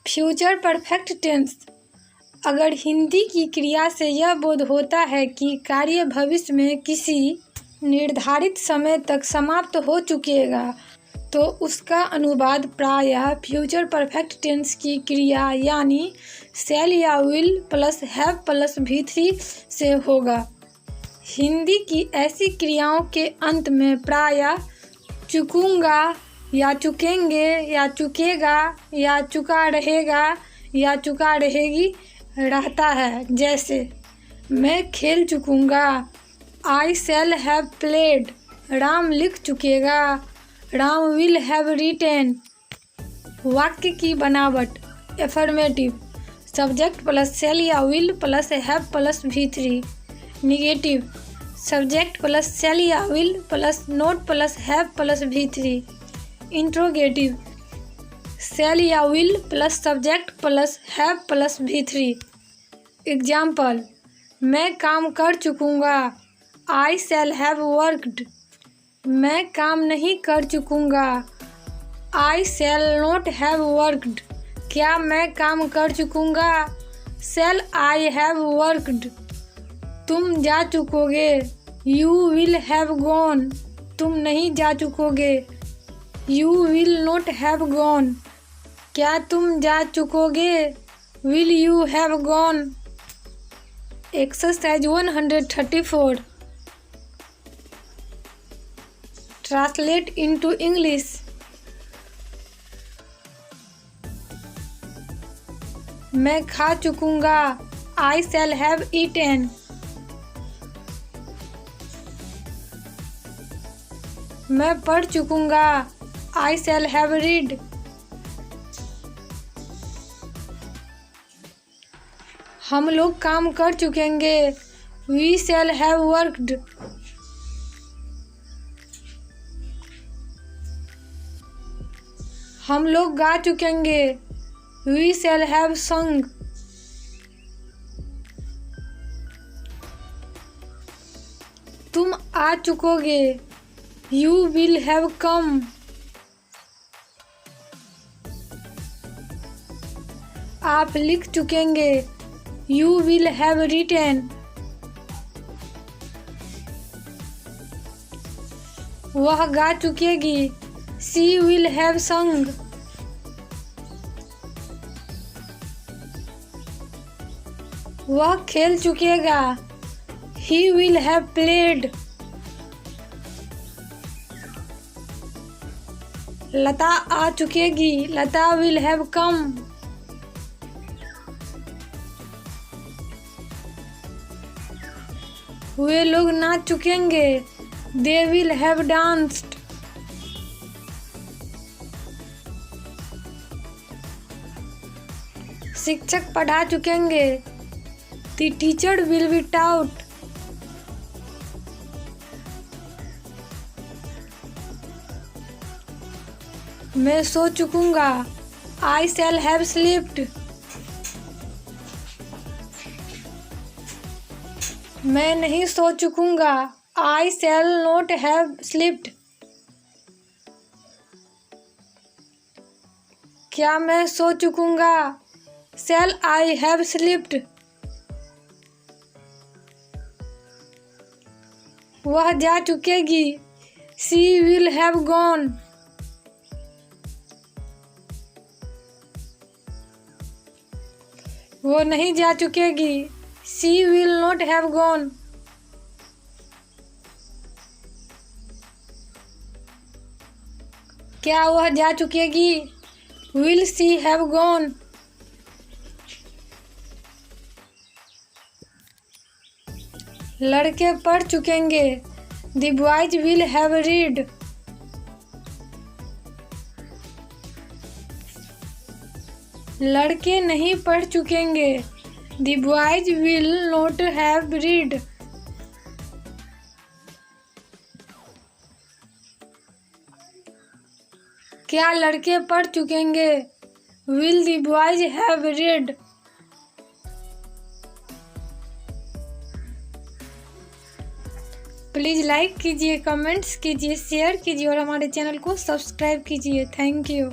Future perfect tense. अगर हिंदी की क्रिया से यह बोध होता है कि कार्य भविष्य में किसी निर्धारित समय तक समाप्त हो चुकेगा, तो उसका अनुवाद प्रायः फ्यूचर परफेक्ट टेंस की क्रिया यानी शैल या will plus have plus V3 से होगा। हिंदी की ऐसी क्रियाओं के अंत में प्रायः चुकूंगा या चुकेंगे या चुकेगा या चुका रहेगा या चुका रहेगी रहता है। जैसे मैं खेल चुकूंगा, I shall have played. Ram लिख चुकेगा, राम विल हैव रिटेन। वाक्य की बनावट एफर्मेटिव, सब्जेक्ट प्लस शैल या will plus have plus V3। Negative, subject plus shall या will plus not plus have plus V3। Interrogative, shall या will plus subject plus have plus V3। Example, मैं काम कर चुकूंगा, I shall have worked. मैं काम नहीं कर चुकूंगा, I shall not have worked. क्या मैं काम कर चुकूंगा, शैल आई हैव वर्कड। तुम जा चुकोगे, यू विल हैव गॉन। तुम नहीं जा चुकोगे, you will not have gone. क्या तुम जा चुकोगे, will you have gone. Exercise 134। Translate into English. मैं खा चुकूंगा, आई शैल हैव ईटेन। मैं पढ़ चुकूंगा, आई शैल हैव रीड। हम लोग काम कर चुकेंगे, वी शैल हैव वर्कड। हम लोग गा चुकेंगे, वी शैल हैव संग। तुम आ चुकोगे, यू विल हैव कम। आप लिख चुकेंगे, यू विल हैव रिटेन। वह गा चुकेगी, शी विल हैव संग। वह खेल चुकेगा, he will have played. Lata आ चुकेगी, लता विल हैव कम। वे लोग नाच चुकेंगे, दे विल हैव डांस्ड। शिक्षक पढ़ा चुकेंगे, the teacher will be taught. मैं सो चुकूंगा, आई शैल हैव स्लीप्ड। मैं नहीं सो चुकूंगा, I shall not have slept. क्या मैं सो चुकूंगा, शैल आई हैव स्लीप्ड। वह जा चुकेगी, शी विल हैव गॉन। वो नहीं जा चुकेगी, she will not have gone. क्या वह जा चुकेगी, विल शी हैव गॉन। लड़के पढ़ चुकेंगे, the boys will have read. लड़के नहीं पढ़ चुकेंगे, the boys will not have read. क्या लड़के पढ़ चुकेंगे, will the boys have read. Please like कीजिए, कमेंट्स कीजिए, शेयर कीजिए और हमारे चैनल को सब्सक्राइब कीजिए। Thank you.